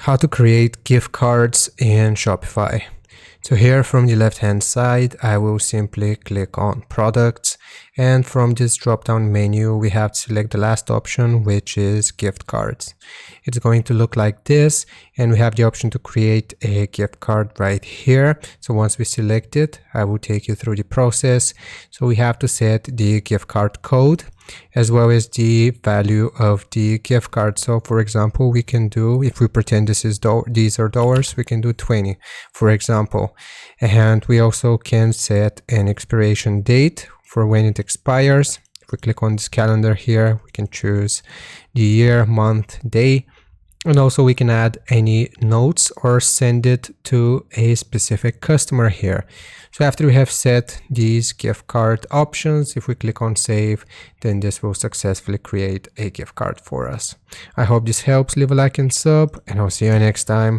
How to create gift cards in Shopify. So here from the left hand side, I will simply click on products, and from this drop down menu we have to select the last option, which is gift cards. It's going to look like this, and we have the option to create a gift card right here. So once we select it, I will take you through the process. So we have to set the gift card code as well as the value of the gift card. So for example, we can do, if we pretend these are dollars, we can do 20 for example. And we also can set an expiration date for when it expires. If we click on this calendar here, we can choose the year, month, day. And also we can add any notes or send it to a specific customer here. So after we have set these gift card options, if we click on save, then this will successfully create a gift card for us. I hope this helps. Leave a like and sub, and I'll see you next time.